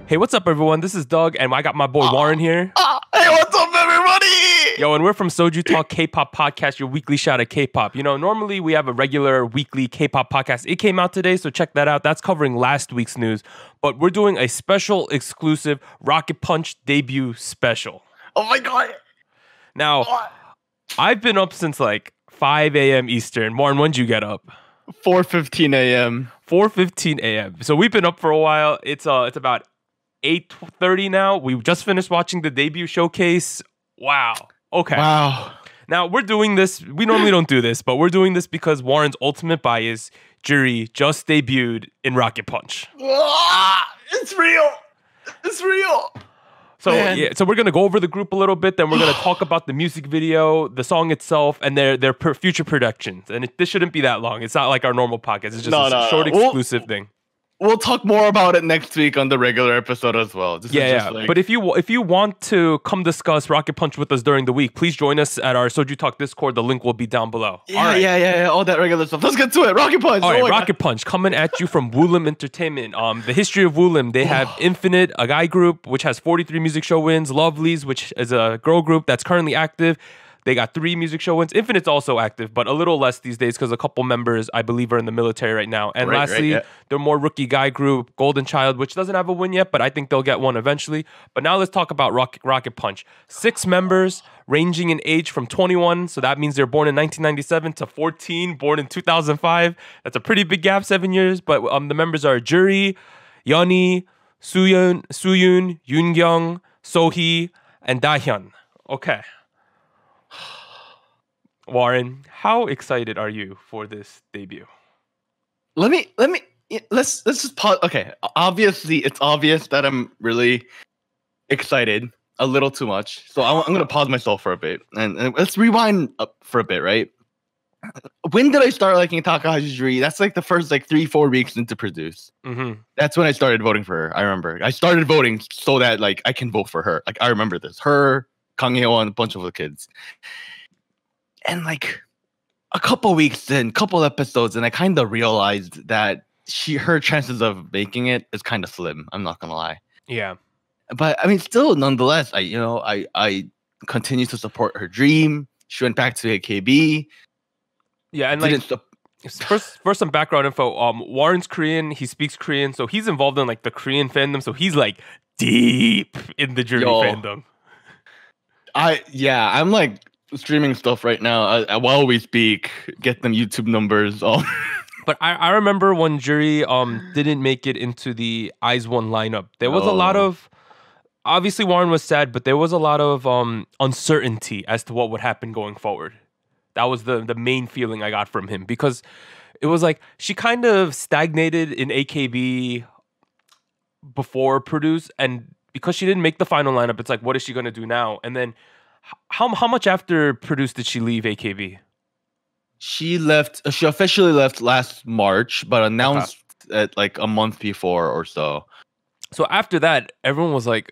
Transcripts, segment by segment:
Hey, what's up, everyone? This is Doug, and I got my boy Warren here. Hey, what's up, everybody? Yo, and we're from SojuTalk Kpop Podcast, your weekly shot at K-pop. You know, normally we have a regular weekly K-pop podcast. It came out today, so check that out. That's covering last week's news. But we're doing a special, exclusive Rocket Punch debut special. Oh my god. Now, I've been up since like 5 a.m. Eastern. Warren, when'd you get up? 4:15 a.m. 4:15 a.m. So we've been up for a while. It's about 8:30 now. We just finished watching the debut showcase. Wow. Okay. Wow. Now we're doing this. We normally don't do this, but we're doing this because Warren's ultimate bias, Jury, just debuted in Rocket Punch. It's real. It's real. So Man. yeah, so we're gonna go over the group a little bit. Then we're gonna talk about the music video, the song itself, and their future productions. And this shouldn't be that long. It's not like our normal podcast. It's just a short exclusive thing. We'll talk more about it next week on the regular episode as well. But if you want to come discuss Rocket Punch with us during the week, please join us at our SojuTalk Discord. The link will be down below. Yeah. All that regular stuff. Let's get to it. Rocket Punch. All right, Rocket Punch coming at you from Woolim Entertainment. The history of Woolim, they have Infinite, a guy group which has 43 music show wins. Lovelies, which is a girl group that's currently active. They got 3 music show wins. Infinite's also active, but a little less these days because a couple members, I believe, are in the military right now. And lastly, they're more rookie guy group, Golden Child, which doesn't have a win yet, but I think they'll get one eventually. But now let's talk about Rocket Punch. 6 members, ranging in age from 21, so that means they're born in 1997, to 14, born in 2005. That's a pretty big gap, 7 years. But the members are Juri, Yeonhee, Sooyoon, Yoongyung, Sohee, and Dahyun. Okay. Warren, how excited are you for this debut? Let's just pause. Okay, obviously it's obvious that I'm really excited, a little too much. So I'm gonna pause myself for a bit and let's rewind up for a bit, right? When did I start liking Takahashi's Juri? That's like the first 3-4 weeks into Produce. Mm-hmm. That's when I started voting for her. I remember I started voting so that I can vote for her. I remember this. Her, Kang Hye-won, a bunch of the kids. And a couple weeks in, couple episodes, and I kind of realized that her chances of making it is kind of slim. I'm not gonna lie. Yeah, but I mean, still, nonetheless, I continue to support her dream. She went back to AKB. Yeah, and for some background info, Warren's Korean. He speaks Korean, so he's involved in the Korean fandom. So he's deep in the Juri fandom. I'm streaming stuff right now while we speak. Get them YouTube numbers. But I remember when Juri didn't make it into the IZ*ONE lineup. There was a lot of, obviously Warren was sad, but there was a lot of uncertainty as to what would happen going forward. That was the main feeling I got from him, because it was she kind of stagnated in AKB before Produce, and because she didn't make the final lineup, it's what is she going to do now? And then how much after Produce did she leave AKB? She left. She officially left last March, but announced at a month before or so. So after that, everyone was like,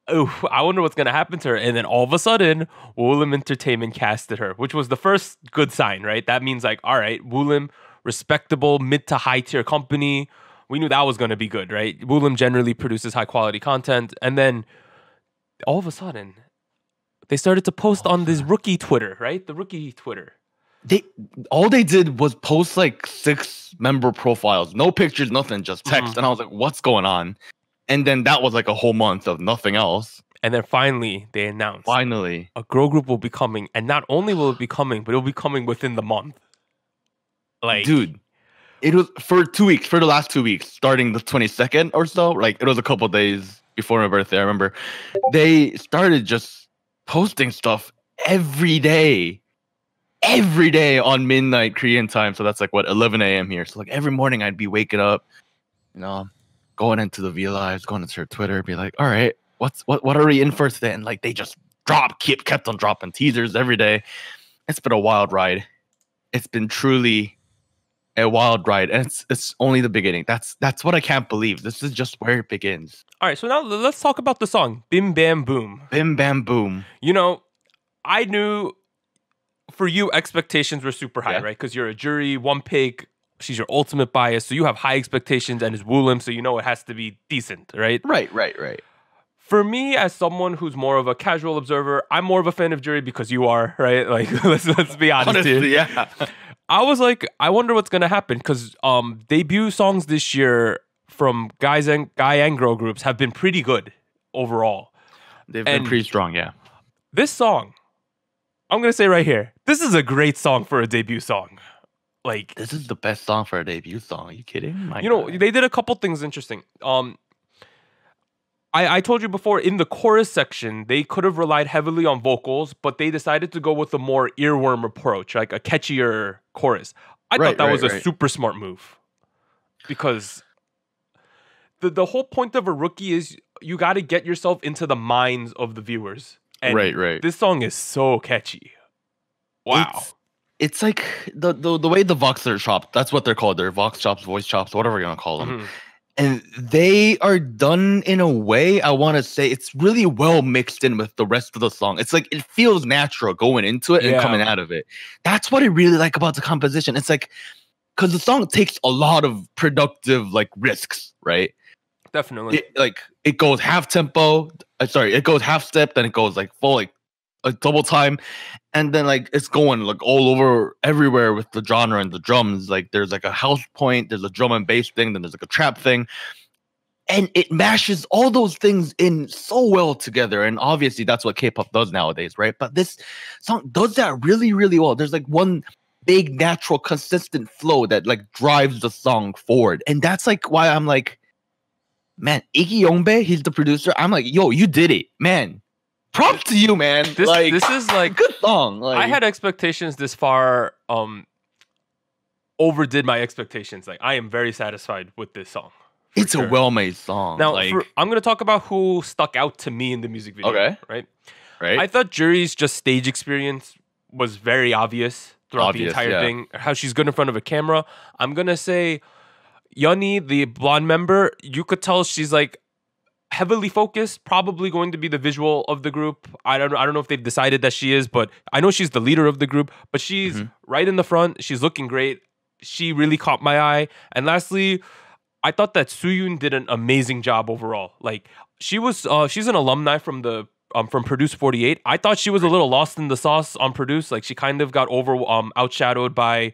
"Oh, I wonder what's gonna happen to her." And then all of a sudden, Woolim Entertainment casted her, which was the first good sign, right? That means all right, Woolim, respectable mid to high tier company. We knew that was gonna be good, right? Woolim generally produces high quality content, and then all of a sudden, they started to post on this rookie Twitter, right? The rookie Twitter. All they did was post 6 member profiles, no pictures, nothing, just text. And I was like, what's going on? And then that was a whole month of nothing else. And then finally they announced a girl group will be coming. And not only will it be coming, but it'll be coming within the month. Dude, it was for 2 weeks, for the last 2 weeks, starting the 22nd or so. It was a couple days before my birthday. I remember they started just posting stuff every day on midnight Korean time. So that's 11 a.m. here. So every morning I'd be waking up, going into the V Lives, going into her Twitter, be like, all right, what are we in for today? And they just kept on dropping teasers every day. It's been a wild ride. It's been truly a wild ride, and it's only the beginning. That's what I can't believe. This is just where it begins. All right, so now let's talk about the song BIM BAM BUM. BIM BAM BUM. I knew for you expectations were super high, right? Because you're a Juri, one pick, She's your ultimate bias, so you have high expectations, and it's Woolim, so you know it has to be decent, right? Right. For me, as someone who's more of a casual observer, I'm more of a fan of Jury because you are, right? Like, let's be honest here. Honestly, yeah. I was like, I wonder what's gonna happen because debut songs this year from guy and girl groups have been pretty good overall. They've been pretty strong, yeah. This song, I'm gonna say right here, this is a great song for a debut song. Like, this is the best song for a debut song. Are you kidding? My you know, God. they did a couple things interesting. I told you before, in the chorus section, they could have relied heavily on vocals, but they decided to go with a more earworm approach, like a catchier chorus. I thought that was a super smart move. Because the whole point of a rookie is you got to get yourself into the minds of the viewers. And right. This song is so catchy. Wow. It's like the way the Vox are chopped. That's what they're called. They're Vox chops, voice chops, whatever you're gonna call them. Mm-hmm. And they are done in a way, I want to say, it's really well mixed in with the rest of the song. It's like it feels natural going into it and coming out of it. That's what I really like about the composition. It's like, because the song takes a lot of productive like risks, right? Definitely. It goes half tempo. It goes half step, then it goes like full like a double time, and then like it's going like all over everywhere with the genre and the drums. Like there's like a house point, there's a drum and bass thing, then there's like a trap thing, and it mashes all those things in so well together. And obviously that's what K-pop does nowadays, right? But this song does that really, really well. There's like one big natural consistent flow that like drives the song forward, and that's like why I'm like, man, Iggy Yongbe, he's the producer. I'm like, yo, you did it, man. Props to you, man. This is like good song. Like, I had expectations this far. Overdid my expectations. Like I am very satisfied with this song. It's a well-made song. Now I'm going to talk about who stuck out to me in the music video. Okay. Right. I thought Jury's just stage experience was very obvious throughout the entire thing. How she's good in front of a camera. I'm gonna say, Yeonmi, the blonde member, you could tell she's like heavily focused, probably going to be the visual of the group. I don't know if they've decided that she is, but I know she's the leader of the group. But she's right in the front. She's looking great. She really caught my eye. And lastly, I thought that Sooyoon did an amazing job overall. Like she's an alumni from Produce 48. I thought she was a little lost in the sauce on Produce. Like she kind of got outshadowed by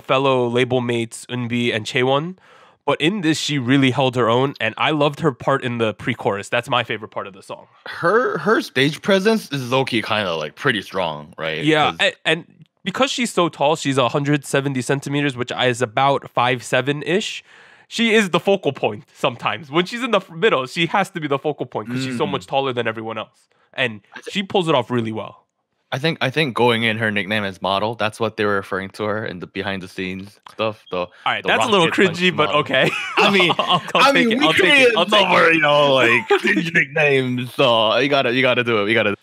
fellow label mates Eunbi and Chaewon. But in this, she really held her own, and I loved her part in the pre-chorus. That's my favorite part of the song. Her stage presence is low-key kind of like pretty strong, right? Yeah, and because she's so tall, she's 170 centimeters, which is about 5'7"-ish. She is the focal point sometimes. When she's in the middle, she has to be the focal point because she's so much taller than everyone else. And she pulls it off really well. I think going in, her nickname is Model. That's what they were referring to her in the behind the scenes stuff. All right, that's a little cringy, but okay. I mean, we created somewhere, you know, like cringe nicknames. So you gotta do it. You gotta.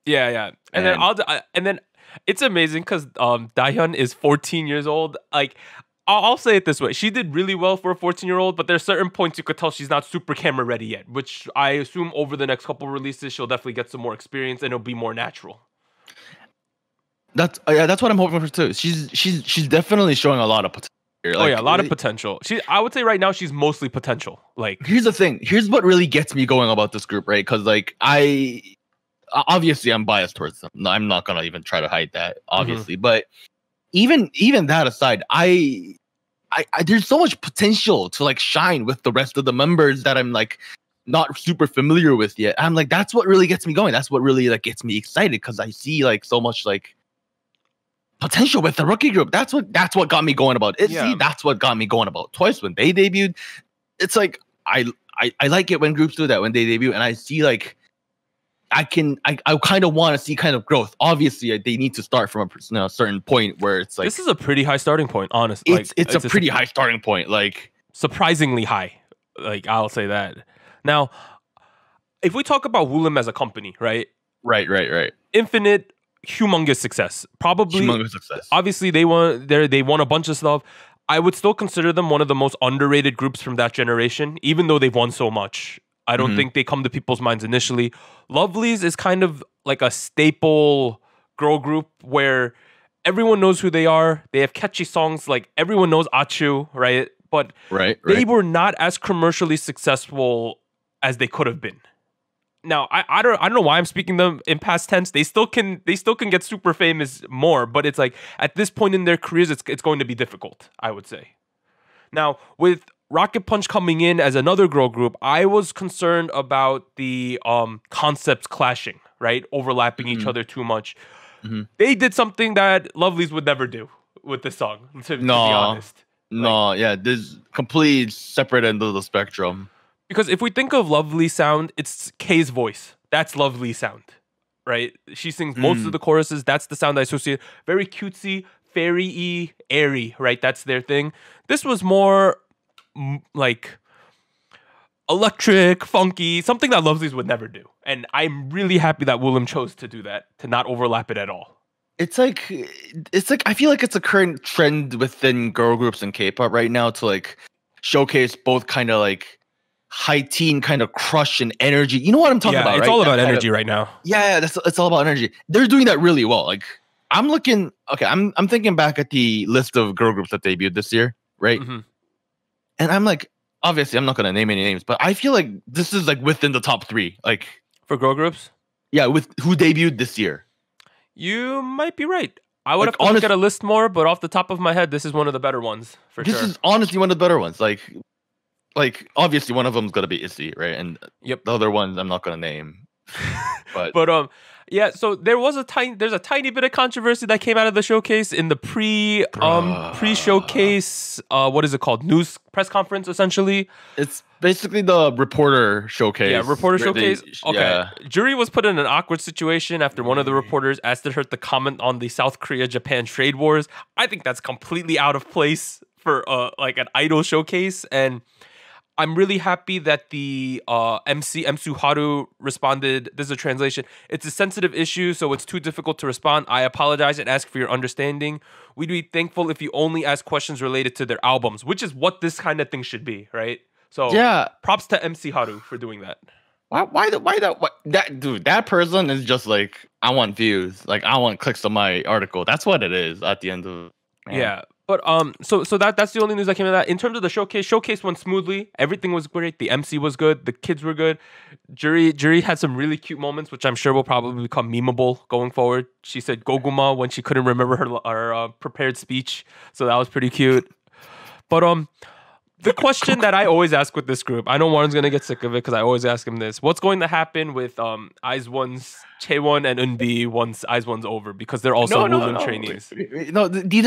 Yeah. And then it's amazing because Dahyun is 14 years old. Like I'll say it this way: she did really well for a 14-year-old, but there's certain points you could tell she's not super camera ready yet. Which I assume over the next couple releases, she'll definitely get some more experience and it'll be more natural. That's what I'm hoping for too. She's definitely showing a lot of potential. Like, a lot of potential. I would say right now she's mostly potential. Like here's the thing. Here's what really gets me going about this group, right? Because like obviously I'm biased towards them. I'm not gonna even try to hide that, obviously. But even that aside, I there's so much potential to like shine with the rest of the members that I'm like not super familiar with yet. I'm like, that's what really gets me going. That's what really like gets me excited because I see like so much like potential with the rookie group. That's what got me going about it. Yeah. See, that's what got me going about Twice when they debuted. It's like I like it when groups do that when they debut, and I see like I kind of want to see kind of growth. Obviously, they need to start from a certain point where it's like this is a pretty high starting point. Honestly, it's a pretty high starting point. Like surprisingly high. Like I'll say that. Now, if we talk about Woolim as a company, right? Right. Infinite. Humongous success. Obviously, they won a bunch of stuff. I would still consider them one of the most underrated groups from that generation, even though they've won so much. I don't think they come to people's minds initially. Lovelyz is kind of like a staple girl group where everyone knows who they are. They have catchy songs. Like everyone knows Achu, right? But they were not as commercially successful as they could have been. Now, I don't know why I'm speaking them in past tense. They still can get super famous more, but it's like at this point in their careers, it's going to be difficult, I would say. Now, with Rocket Punch coming in as another girl group, I was concerned about the concepts clashing, right? Overlapping each other too much. They did something that Lovelyz would never do with this song, to be honest. There's complete separate end of the spectrum. Because if we think of Lovely sound, it's K's voice. That's Lovely sound, right? She sings most of the choruses. That's the sound I associate. Very cutesy, fairy-y, airy, right? That's their thing. This was more like electric, funky, something that Lovelyz would never do. And I'm really happy that Woollim chose to do that, to not overlap it at all. It's like I feel like it's a current trend within girl groups and K-pop right now to like showcase both kind of like high teen kind of crush and energy. You know what I'm talking about, right? It's all about energy right now. Yeah, it's all about energy. They're doing that really well. Like I'm thinking back at the list of girl groups that debuted this year, right? And I'm like, obviously I'm not gonna name any names, but I feel like this is like within the top 3. Like for girl groups? Yeah, with who debuted this year. You might be right. I would have to look at a list more, but off the top of my head, this is one of the better ones for sure. This is honestly one of the better ones. Like obviously one of them is gonna be Issy, right? And the other ones I'm not gonna name. But yeah. So there's a tiny bit of controversy that came out of the showcase in the pre-showcase. What is it called? News press conference, essentially. It's basically the reporter showcase. Yeah, reporter showcase. Okay. Jury was put in an awkward situation after one of the reporters asked her to comment on the South Korea-Japan trade wars. I think that's completely out of place for like an idol showcase, and I'm really happy that the MC Emsu Haru responded. This is a translation. It's a sensitive issue, so it's too difficult to respond. I apologize and ask for your understanding. We'd be thankful if you only ask questions related to their albums, which is what this kind of thing should be, right? So props to MC Haru for doing that. That person is just like, I want views. Like I want clicks on my article. That's what it is at the end of man. Yeah. But so that's the only news that came out of that. In terms of the showcase went smoothly. Everything was great. The MC was good. The kids were good. Jury had some really cute moments, which I'm sure will probably become memeable going forward. She said "Goguma" when she couldn't remember her prepared speech, so that was pretty cute. But the question that I always ask with this group, I know Warren's gonna get sick of it because I always ask him this: what's going to happen with IZ*ONE's Chaewon and Eunbi once IZ*ONE's over? Because they're also Woollim trainees. No, these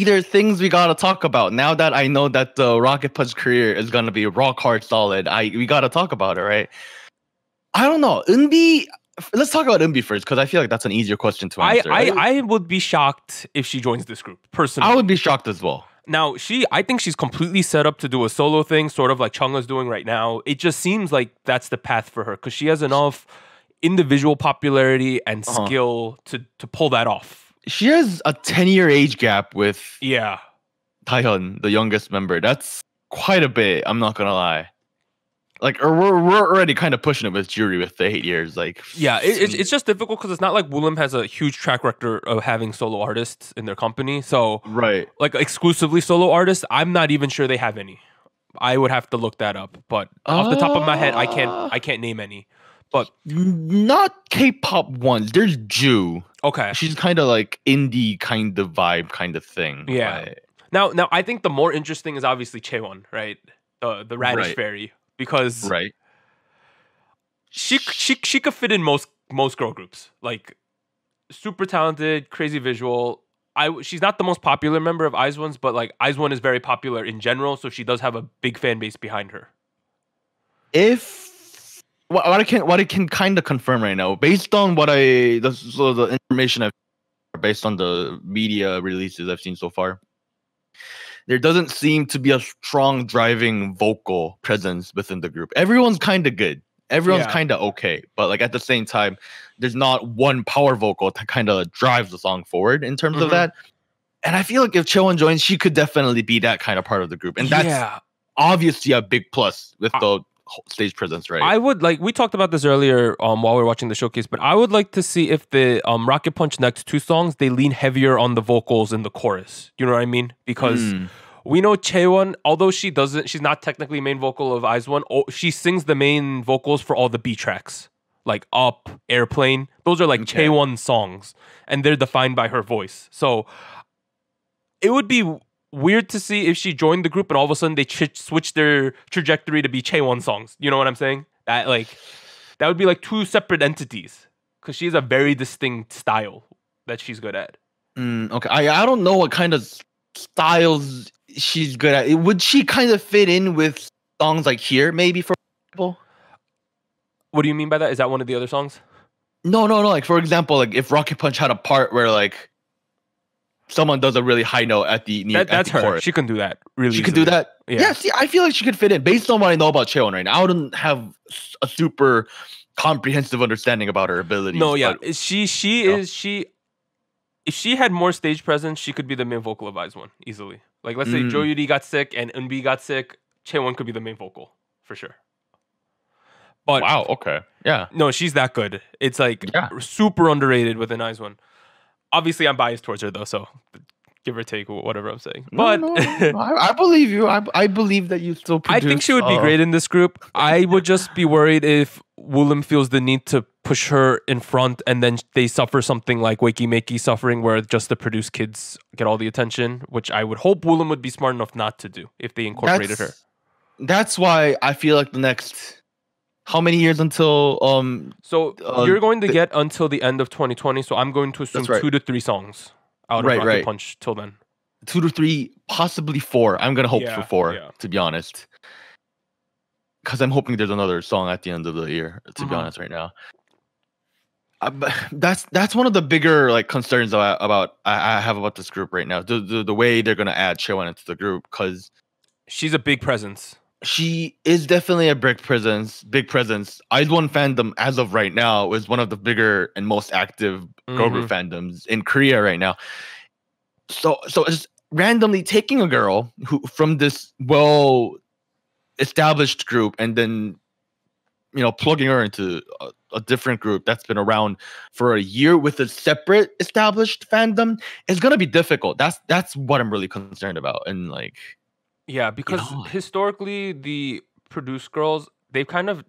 are things we gotta talk about. Now that I know that the Rocket Punch career is gonna be rock hard solid, we gotta talk about it, right? I don't know, Eunbi. Let's talk about Eunbi first because I feel like that's an easier question to answer. I would be shocked if she joins this group personally. I would be shocked as well. Now, I think she's completely set up to do a solo thing, sort of like Chungha's doing right now. It just seems like that's the path for her because she has enough individual popularity and skill to pull that off. She has a 10-year age gap with Taehyun, the youngest member. That's quite a bit. I'm not gonna lie. Like, or we're already kind of pushing it with Jury with the 8 years. Like, yeah, it's just difficult because it's not like Woollim has a huge track record of having solo artists in their company. So, like exclusively solo artists, I'm not even sure they have any. I would have to look that up, but off the top of my head, I can't name any. But not K-pop ones. There's Ju. Okay, she's kind of like indie kind of vibe kind of thing. Yeah. Now I think the more interesting is obviously Chaewon, right? The Radish Fairy. Because she could fit in most girl groups. Like super talented, crazy visual. She's not the most popular member of IZ*ONE's, but like IZ*ONE is very popular in general, so she does have a big fan base behind her. What I can kind of confirm right now, based on the information based on the media releases I've seen so far, there doesn't seem to be a strong driving vocal presence within the group. Everyone's kind of good. Everyone's kind of okay. But like at the same time, there's not one power vocal that kind of drives the song forward in terms of that. And I feel like if Chaewon joins, she could definitely be that kind of part of the group. And that's obviously a big plus with the stage presence, right? I would like, we talked about this earlier while we were watching the showcase, but I would like to see if the Rocket Punch next 2 songs, they lean heavier on the vocals in the chorus. You know what I mean? Because we know Chaewon, although she's not technically main vocal of IZ*ONE, she sings the main vocals for all the B tracks, like Up, Airplane. Those are like Chaewon songs, and they're defined by her voice. So it would be weird to see if she joined the group and all of a sudden they switch their trajectory to be Chaewon songs. You know what I'm saying? That would be like 2 separate entities, because she has a very distinct style that she's good at. Okay, I don't know what kind of styles she's good at. Would she kind of fit in with songs like Here, maybe, for example? What do you mean by that? Is that one of the other songs? No. Like, for example, like if Rocket Punch had a part where like someone does a really high note at the that's her. chorus. She can do that. Really, she can do that. Yeah. See, I feel like she could fit in based on what I know about Chaewon right now. I wouldn't have a super comprehensive understanding about her abilities. No, yeah, if she had more stage presence, she could be the main vocal of IZ*ONE easily. Like, let's say Jo Yuri got sick and Eunbi got sick, Chaewon could be the main vocal for sure. But wow, okay, yeah, no, she's that good. It's like super underrated within IZ*ONE. Obviously, I'm biased towards her though, so give or take whatever I'm saying. But no, I believe you. I believe that you still produce. I think she would be great in this group. I would just be worried if Woollim feels the need to push her in front and then they suffer something like Wakey Makey suffering, where just the produced kids get all the attention, which I would hope Woollim would be smart enough not to do if they incorporated her. That's why I feel like the next... How many years until you're going to get until the end of 2020, so I'm going to assume 2 to 3 songs out of Rocket Punch till then. 2 to 3, possibly 4. I'm gonna hope for 4, to be honest. Because I'm hoping there's another song at the end of the year, to be honest, right now. That's one of the bigger like concerns I have about this group right now. The way they're gonna add Chaewon into the group, because she's a big presence. She is definitely a big presence. IZ*ONE fandom, as of right now, is one of the bigger and most active girl group fandoms in Korea right now. So just randomly taking a girl who from this well-established group and then, plugging her into a different group that's been around for a year with a separate established fandom is gonna be difficult. That's what I'm really concerned about. And like. Yeah, because historically, the produced girls, they've kind of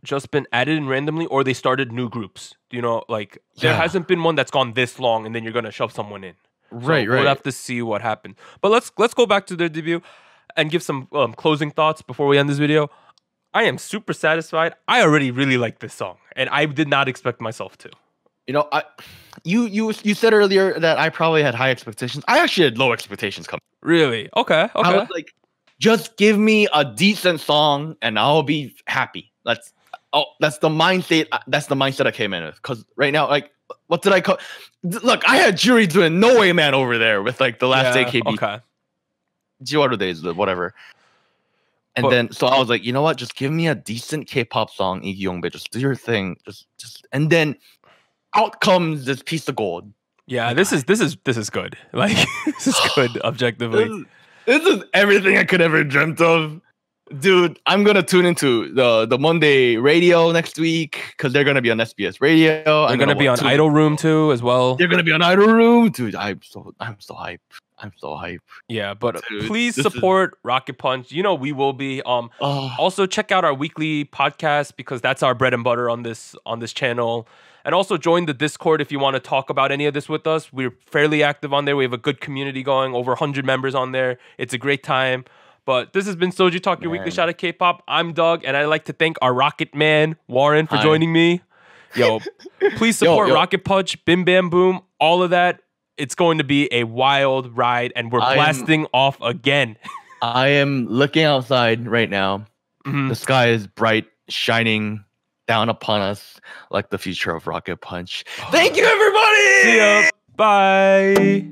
just been added in randomly, or they started new groups. There hasn't been one that's gone this long, and then you're going to shove someone in. Right. We'll have to see what happened. But let's go back to their debut and give some closing thoughts before we end this video. I am super satisfied. I already really like this song, and I did not expect myself to. You said earlier that I probably had high expectations. I actually had low expectations coming. Really? Okay. I was like, just give me a decent song and I'll be happy. That's the mindset. That's the mindset I came in with. Because right now, like, what did I call? Look, I had Jury doing No Way Man over there with like the last AKB. Okay. Jiwaru days, whatever. And then, so I was like, you know what? Just give me a decent K-pop song, Lee Yongbae. Just do your thing. Just, and then out comes this piece of gold. Yeah, this is good. Like, this is good objectively. This is everything I could ever dreamt of. Dude, I'm gonna tune into the Monday radio next week because they're gonna be on SBS radio. They're gonna be on Idol Room too as well. They're gonna be on Idol Room, dude. I'm so hype. I'm so hype. Yeah, but dude, please support Rocket Punch. We will be. Also check out our weekly podcast because that's our bread and butter on this channel. And also join the Discord if you want to talk about any of this with us. We're fairly active on there. We have a good community going, over 100 members on there. It's a great time. But this has been SojuTalk, your weekly shot at K-pop. I'm Doug, and I'd like to thank our Rocket Man, Warren, for joining me. Please support Rocket Punch, BIM BAM BUM, all of that. It's going to be a wild ride, and we're blasting off again. I am looking outside right now. The sky is bright, shining down upon us like the future of Rocket Punch. Thank you, everybody! See ya. Bye.